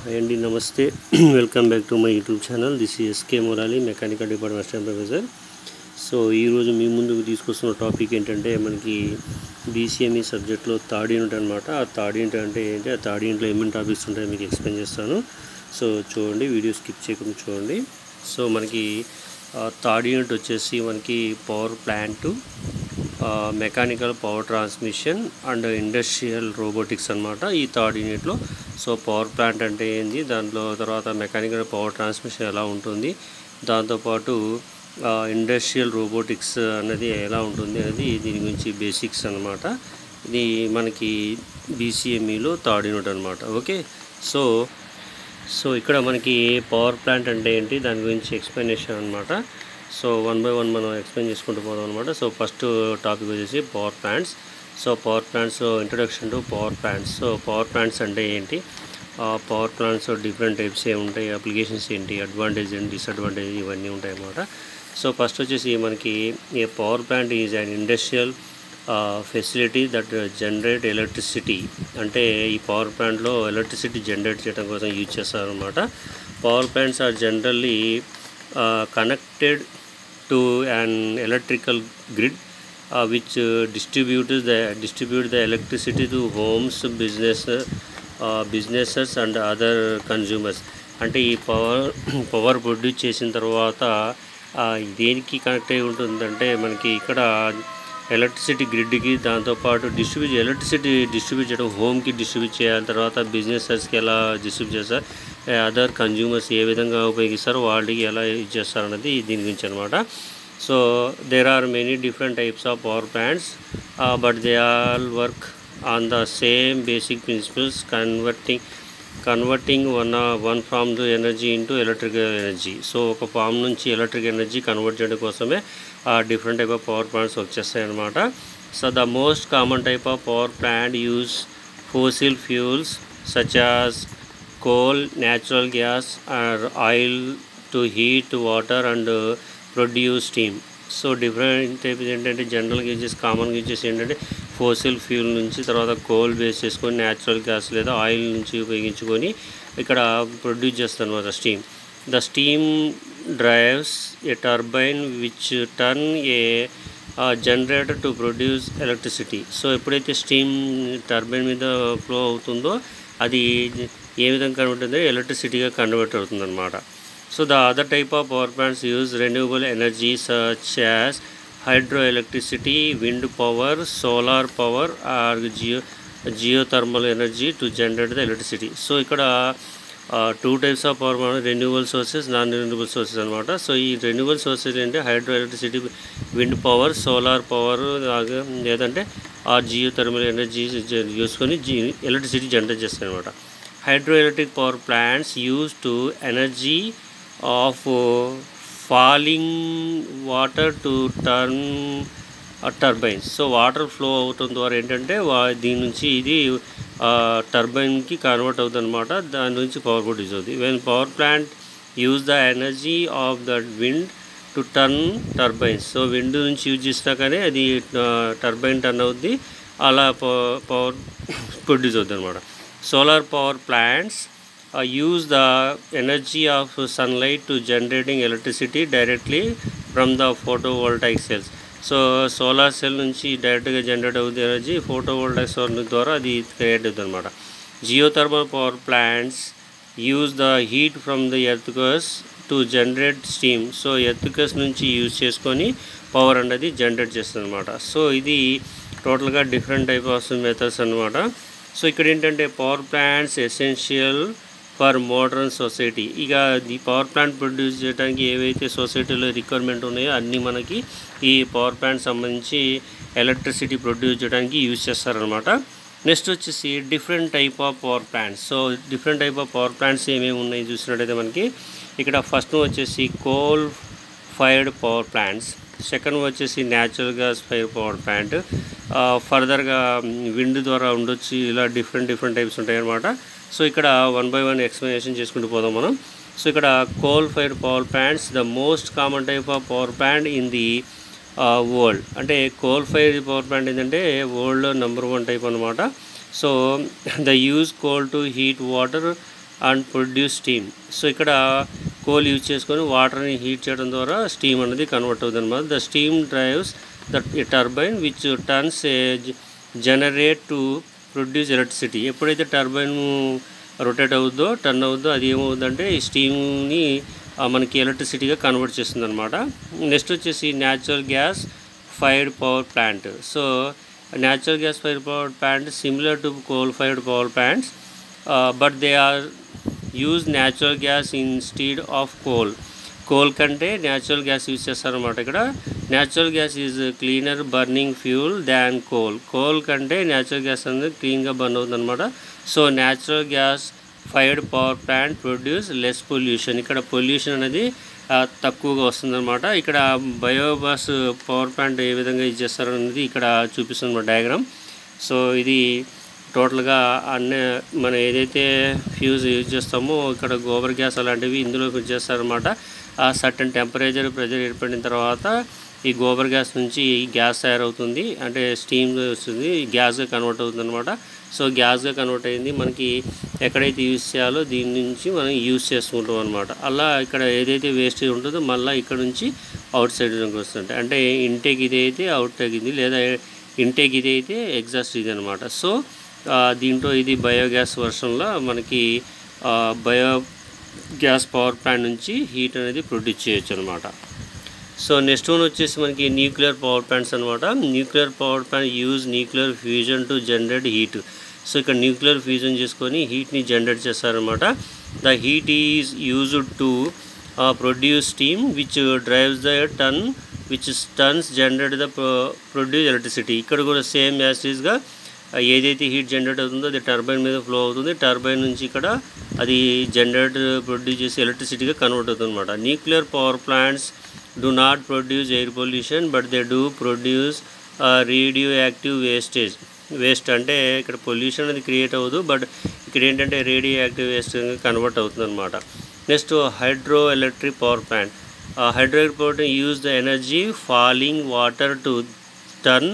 Hi Andy, Namaste. Welcome back to my YouTube channel. This is SK Morali, Mechanical Department Assistant Professor. So ఈరోజు మీ ముందుకు తీసుకొస్తున్న topic ఏంటంటే మనకి BCME సబ్జెక్ట్లో third unit అనమాట. ఆ థర్డ్ యూనిట్ అంటే ఏంటి, ఆ థర్డ్ యూనిట్లో ఏమేమి టాపిక్స్ ఉంటాయో మీకు ఎక్స్ప్లెయిన్ చేస్తాను. సో చూడండి, వీడియో స్కిప్ చేయకుండా చూడండి. సో మనకి థర్డ్ యూనిట్ వచ్చేసి మనకి power plant, mechanical power transmission and industrial robotics అనమాట ఈ థర్డ్ యూనిట్లో. సో పవర్ ప్లాంట్ అంటే ఏంది, దాంట్లో తర్వాత మెకానికల్ పవర్ ట్రాన్స్మిషన్ ఎలా ఉంటుంది, దాంతోపాటు ఇండస్ట్రియల్ రోబోటిక్స్ అనేది ఎలా ఉంటుంది అనేది దీని గురించి బేసిక్స్ అనమాట. ఇది మనకి BCMEలో థర్డ్ యూనిట్ అనమాట. ఓకే, సో ఇక్కడ మనకి పవర్ ప్లాంట్ అంటే ఏంటి దాని గురించి ఎక్స్ప్లెనేషన్ అనమాట. సో వన్ బై వన్ మనం ఎక్స్ప్లెయిన్ చేసుకుంటూ పోదాం అనమాట. సో ఫస్ట్ టాపిక్ వచ్చేసి పవర్ ప్లాంట్స్. సో పవర్ ప్లాంట్స్లో introduction to power plants. So power plants అంటే ఏంటి, పవర్ ప్లాంట్స్ డిఫరెంట్ టైప్స్ ఉంటాయి, అప్లికేషన్స్ ఏంటి, అడ్వాంటేజ్ అండ్ డిసడ్వాంటేజ్ ఇవన్నీ ఉంటాయి అన్నమాట. సో ఫస్ట్ వచ్చేసి మనకి a power plant is an industrial facility that generate electricity. అంటే ఈ పవర్ ప్లాంట్లో ఎలక్ట్రిసిటీ జనరేట్ చేయడం కోసం యూజ్ చేస్తారనమాట. Power plants are generally connected to an electrical grid which distribute the electricity to homes, businesses and other consumers. అంటే ఈ power produce చేసిన తర్వాత దేనికి కనెక్ట్ అయి ఉంటుందంటే మనకి ఇక్కడ ఎలక్ట్రిసిటీ గ్రిడ్కి, దాంతోపాటు ఎలక్ట్రిసిటీ డిస్ట్రిబ్యూట్ చేయడం, హోమ్కి డిస్ట్రిబ్యూట్ చేయాలి, తర్వాత బిజినెసెస్కి ఎలా డిస్ట్రిబ్యూట్ చేస్తారు, అదర్ కన్జ్యూమర్స్ ఏ విధంగా ఉపయోగిస్తారో వాళ్ళకి ఎలా యూజ్ చేస్తారు అన్నది దీని గురించి అనమాట. So there are many different types of power plants, but they all work on the same basic principles, converting one form of energy into electrical energy. So ఒక ఫామ్ నుంచి ఎలక్ట్రిక్ ఎనర్జీ కన్వర్ట్ చేయడం కోసమే different type of power plants వచ్చేస్తాయి అన్నమాట. So the most common type of power plant use fossil fuels such as coal, natural gas or oil to heat water and produce steam. So different types ఏంటంటే జనరల్గా uses, కామన్గా uses ఏంటంటే ఫోసిల్ fuel నుంచి, తర్వాత coal base చేసుకొని, natural gas లేదా oil నుంచి ఉపయోగించుకొని ఇక్కడ ప్రొడ్యూస్ చేస్తాను అన్నమాట steam. The steam drives A turbine which turn A generator to produce electricity. So ఎప్పుడైతే స్టీమ్ టర్బైన్ మీద ఫ్లో అవుతుందో అది ఏ విధంగా కన్వర్ట్ అవుతుందో ఎలక్ట్రిసిటీగా కన్వర్ట్ అవుతుంది అన్నమాట. So the other type of power plants use renewable energy such as hydroelectricity, wind power, solar power or geothermal energy to generate the electricity. So ikkada two types of power plants, renewable sources, non-renewable sources అనమాట. So ఈ renewal sources అంటే హైడ్రోఎలక్ట్రిసిటీ, wind power, solar power లేదంటే ఆ geothermal energy చూసుకొని electricity generate చేస్తాయి అనమాట. Hydroelectric power plants use to energy of falling water to turn turbines. So water flow అవుతుంది ద్వారా ఏంటంటే దీని నుంచి ఇది టర్బైన్కి కన్వర్ట్ అవుతుంది అనమాట, దాని నుంచి పవర్ ప్రొడ్యూస్ అవుతుంది. When power plant use the energy of the wind to turn turbines. So wind నుంచి యూజ్ చేసినా కానీ అది టర్బైన్ టర్న్ అవుద్ది, అలా పవర్ ప్రొడ్యూస్ అవుతుంది అనమాట. Solar power plants use the energy of sunlight to generating electricity directly from the photovoltaic cells. So solar cell నుంచి డైరెక్ట్గా జనరేట్ అవుతుంది ఎనర్జీ, ఫోటోవోల్టాయిక్ సెల్ ద్వారా అది క్రియేట్ అవుతుంది అనమాట. Geothermal power plants use the heat from the earthquakes to generate steam. So earthquakes నుంచి use చేసుకొని power అనేది జనరేట్ చేస్తుంది అనమాట. సో ఇది టోటల్గా డిఫరెంట్ టైప్ ఆఫ్ మెథడ్స్ అనమాట. సో ఇక్కడ ఏంటంటే power plants essential for modern society. ఇక ఈ పవర్ ప్లాంట్ ప్రొడ్యూస్ చేయడానికి ఏవైతే సొసైటీలో రిక్వైర్మెంట్ ఉన్నాయో అన్నీ మనకి ఈ పవర్ ప్లాంట్ సంబంధించి ఎలక్ట్రిసిటీ ప్రొడ్యూస్ చేయడానికి యూజ్ చేస్తారనమాట. నెక్స్ట్ వచ్చేసి different type of power plants. So different type of power plants ఏమేమి ఉన్నాయి చూసినట్టయితే మనకి ఇక్కడ ఫస్ట్ వచ్చేసి coal fired power plants, second వచ్చేసి natural gas fire power plant, ఫర్దర్గా విండ్ ద్వారా ఉండొచ్చు, ఇలా డిఫరెంట్ టైప్స్ ఉంటాయి అన్నమాట. సో ఇక్కడ వన్ బై వన్ ఎక్స్ప్లెనేషన్ చేసుకుంటూ పోదాం మనం. సో ఇక్కడ coal fire power plants the most common type of power plant in the world. అంటే కోల్ ఫైర్ పవర్ ప్లాంట్ ఏంటంటే వరల్డ్లో నెంబర్ 1 టైప్ అనమాట. So they use coal to heat water and produce steam. So ఇక్కడ coal use చేసుకొని వాటర్ని heat చేయడం ద్వారా steam అనేది కన్వర్ట్ అవుతుంది అనమాట. The steam drives the turbine which turns generate to produce electricity. ఎప్పుడైతే టర్బైన్ రొటేట్ అవుద్దో టర్న్ అవుద్దో అది ఏమవుతుందంటే ఈ స్టీమ్ని మనకి ఎలక్ట్రిసిటీగా కన్వర్ట్ చేస్తుంది అనమాట. నెక్స్ట్ వచ్చేసి natural gas fired power plant. So natural gas fired power plant similar to coal fired power plants but they are use natural gas instead of coal కంటే natural gas use చేస్తారన్నమాట. ఇక్కడ natural gas is cleaner burning fuel than coal కంటే natural gas అనేది క్లీన్గా burn అవుతుంది అనమాట. So natural gas fired power plant produce less pollution. ఇక్కడ pollution అనేది తక్కువగా వస్తుందన్నమాట. ఇక్కడ బయోమాస్ పవర్ ప్లాంట్ ఏ విధంగా యూజ్ చేస్తారు అనేది ఇక్కడ చూపిస్తుంది డయాగ్రామ్. సో ఇది టోటల్గా మనం ఏదైతే ఫ్యూజ్ యూజ్ చేస్తామో ఇక్కడ గోబర్ గ్యాస్ అలాంటివి ఇందులో యూజ్ చేస్తారనమాట. ఆ సర్టన్ ప్రెజర్ ఏర్పడిన తర్వాత ఈ గోబర్ గ్యాస్ నుంచి గ్యాస్ తయారవుతుంది, అంటే స్టీమ్ వస్తుంది, గ్యాస్గా కన్వర్ట్ అవుతుంది అనమాట. సో గ్యాస్గా కన్వర్ట్ అయింది మనకి ఎక్కడైతే యూజ్ చేయాలో దీని నుంచి మనం యూజ్ చేసుకుంటాం అనమాట. అలా ఇక్కడ ఏదైతే వేస్టేజ్ ఉంటుందో మళ్ళీ ఇక్కడ నుంచి అవుట్ సైడ్ వస్తుంది. అంటే ఇంటేక్ ఇది అయితే అవుట్ టేక్ ఇది, లేదా ఇంటేక్ ఇది అయితే ఎగ్జాస్ట్ ఇది అనమాట. సో దీంట్లో ఇది బయోగ్యాస్ వర్షన్లో మనకి బయోగ్యాస్ పవర్ ప్లాంట్ నుంచి హీట్ అనేది ప్రొడ్యూస్ చేయొచ్చు అనమాట. సో నెక్స్ట్ వన్ వచ్చేసి మనకి న్యూక్లియర్ పవర్ ప్లాంట్స్ అనమాట. Nuclear power plant use nuclear fusion to generate heat. So ఇక్కడ న్యూక్లియర్ ఫ్యూజన్ చేసుకొని హీట్ని జనరేట్ చేస్తారనమాట. The heat is used to produce steam which drives the turns generate the produce electricity. ఇక్కడ కూడా same యాసిడ్గా ఏదైతే heat generate అవుతుందో అది turbine మీద flow అవుతుంది. టర్బైన్ నుంచి ఇక్కడ అది జనరేట్ ప్రొడ్యూస్ చేసి ఎలక్ట్రిసిటీగా కన్వర్ట్ అవుతుంది అనమాట. Nuclear power plants do not produce air pollution but they do produce radioactive waste. అంటే ఇక్కడ పొల్యూషన్ అనేది క్రియేట్ అవ్వదు, బట్ ఇక్కడ ఏంటంటే రేడియో యాక్టివ్ వేస్ట్ కన్వర్ట్ అవుతుంది అనమాట. Next hydro electric power plant. Hydro electric power plant use the energy falling water to turn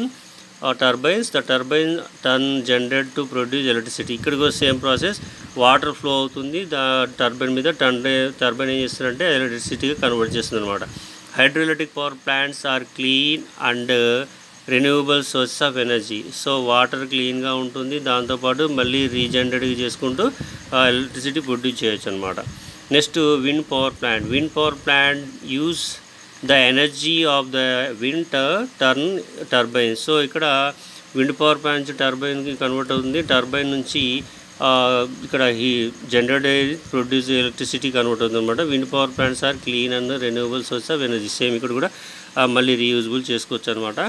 turbines. The turbine turn generate to produce electricity. ఇక్కడ కూడా same process, water flow అవుతుంది turbine మీద, turbine ఏం చేస్తుందంటే ఎలక్ట్రిసిటీగా convert చేస్తుంది అనమాట. Hydroelectric power plants are clean and renewable sources of energy. So water క్లీన్గా ఉంటుంది, దాంతోపాటు మళ్ళీ రీజనరేట్గా చేసుకుంటూ ఎలక్ట్రిసిటీ ప్రొడ్యూస్ చేయొచ్చు అనమాట. Next wind power plant. Wind power plant use the energy of the wind turn turbine. So ఇక్కడ విండ్ పవర్ ప్లాంట్ నుంచి టర్బైన్కి convert అవుతుంది, టర్బైన్ నుంచి ఇక్కడ ఈ జనరేట్ ప్రొడ్యూస్ ఎలక్ట్రిసిటీ కన్వర్ట్ అవుతుంది అనమాట. Wind power plants are clean and renewable source of energy. Same ఇక్కడ కూడా మళ్ళీ రీయూజబుల్ చేసుకోవచ్చు అనమాట.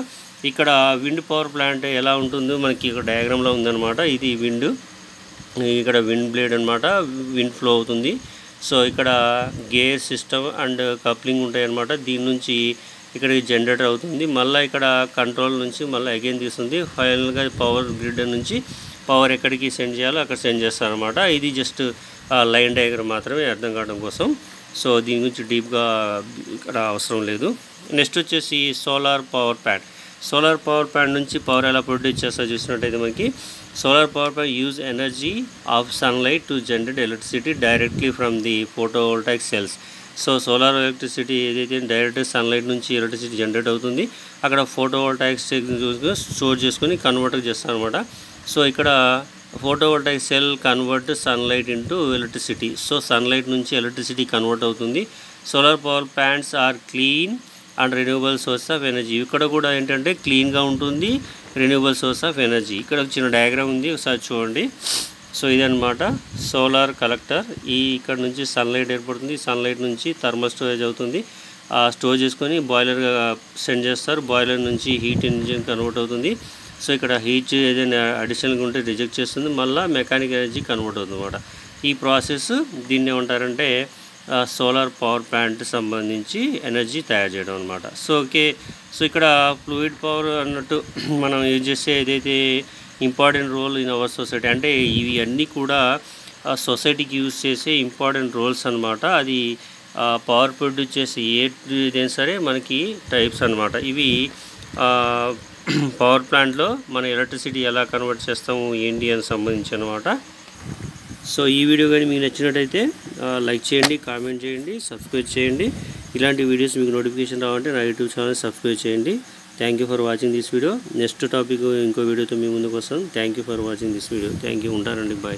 ఇక్కడ విండ్ పవర్ ప్లాంట్ ఎలా ఉంటుందో మనకి ఇక్కడ డయాగ్రామ్లో ఉందన్నమాట. ఇది విండ్, ఇక్కడ విండ్ బ్లేడ్ అనమాట, విండ్ ఫ్లో అవుతుంది. సో ఇక్కడ గేర్ సిస్టమ్ అండ్ కప్లింగ్ ఉంటాయి అన్నమాట. దీని నుంచి ఇక్కడ జనరేటర్ అవుతుంది, మళ్ళీ ఇక్కడ కంట్రోల్ నుంచి మళ్ళీ అగైన్ తీస్తుంది. ఫైనల్గా పవర్ గ్రిడ్ నుంచి పవర్ ఎక్కడికి సెండ్ చేయాలో అక్కడ సెండ్ చేస్తారనమాట. ఇది జస్ట్ లైన్ డయాగ్రామ్ మాత్రమే అర్థం కావడం కోసం. సో దీని గురించి డీప్గా ఇక్కడ అవసరం లేదు. నెక్స్ట్ వచ్చేసి solar power plant. Solar power plant నుంచి పవర్ ఎలా ప్రొడ్యూస్ చేస్తా చూసినట్టయితే మనకి solar power plant use energy of sunlight to generate electricity directly from the photovoltaic cells. So solar electricity ఏదైతే డైరెక్ట్ సన్లైట్ నుంచి ఎలక్ట్రిసిటీ జనరేట్ అవుతుంది, అక్కడ ఫోటోవోల్టాయిక్ స్టోర్ చేసుకొని కన్వర్ట్ చేస్తాం అనమాట. సో ఇక్కడ photovoltaic cell convert sunlight into electricity. So sunlight నుంచి electricity convert అవుతుంది. Solar power plants are clean and renewable source of energy. ఇక్కడ కూడా ఏంటంటే క్లీన్గా ఉంటుంది, రెన్యూవబుల్ సోర్స్ ఆఫ్ ఎనర్జీ. ఇక్కడ ఒక చిన్న డయాగ్రామ్ ఉంది, ఒకసారి చూడండి. సో ఇదనమాట సోలార్ కలెక్టర్. ఇక్కడ నుంచి సన్లైట్ ఏర్పడుతుంది, సన్లైట్ నుంచి థర్మల్ స్టోరేజ్ అవుతుంది, స్టోర్ చేసుకొని బాయిలర్గా సెండ్ చేస్తారు. బాయిలర్ నుంచి హీట్ ఇంజిన్ కన్వర్ట్ అవుతుంది. సో ఇక్కడ హీట్ ఏదైనా అడిషనల్గా ఉంటే రిజెక్ట్ చేస్తుంది, మళ్ళీ మెకానిక్ ఎనర్జీ కన్వర్ట్ అవుతుంది అనమాట. ఈ ప్రాసెస్ దీన్ని ఏమంటారంటే సోలార్ పవర్ ప్లాంట్ సంబంధించి ఎనర్జీ తయారు చేయడం అనమాట. సో ఓకే, సో ఇక్కడ ఫ్లూయిడ్ పవర్ అన్నట్టు మనం యూజ్ చేసే ఏదైతే important role in our society, అంటే ఇవి అన్నీ కూడా సొసైటీకి యూజ్ చేసే ఇంపార్టెంట్ రోల్స్ అనమాట. అది పవర్ ప్రొడ్యూస్ చేసే ఏదైనా సరే మనకి టైప్స్ అనమాట. ఇవి పవర్ ప్లాంట్లో మనం ఎలక్ట్రిసిటీ ఎలా కన్వర్ట్ చేస్తాము ఏంటి అని సంబంధించి అనమాట. సో ఈ వీడియో కానీ మీకు నచ్చినట్టయితే లైక్ చేయండి, కామెంట్ చేయండి, సబ్స్క్రైబ్ చేయండి. ఇలాంటి వీడియోస్ మీకు నోటిఫికేషన్ రావాలంటే నా యూట్యూబ్ ఛానల్ సబ్స్క్రైబ్ చేయండి. Thank you for watching this video. Next topic ఇంకో వీడియోతో మీ ముందుకు వస్తాను. Thank you for watching this video. Thank you. ఉంటానండి. బాయ్.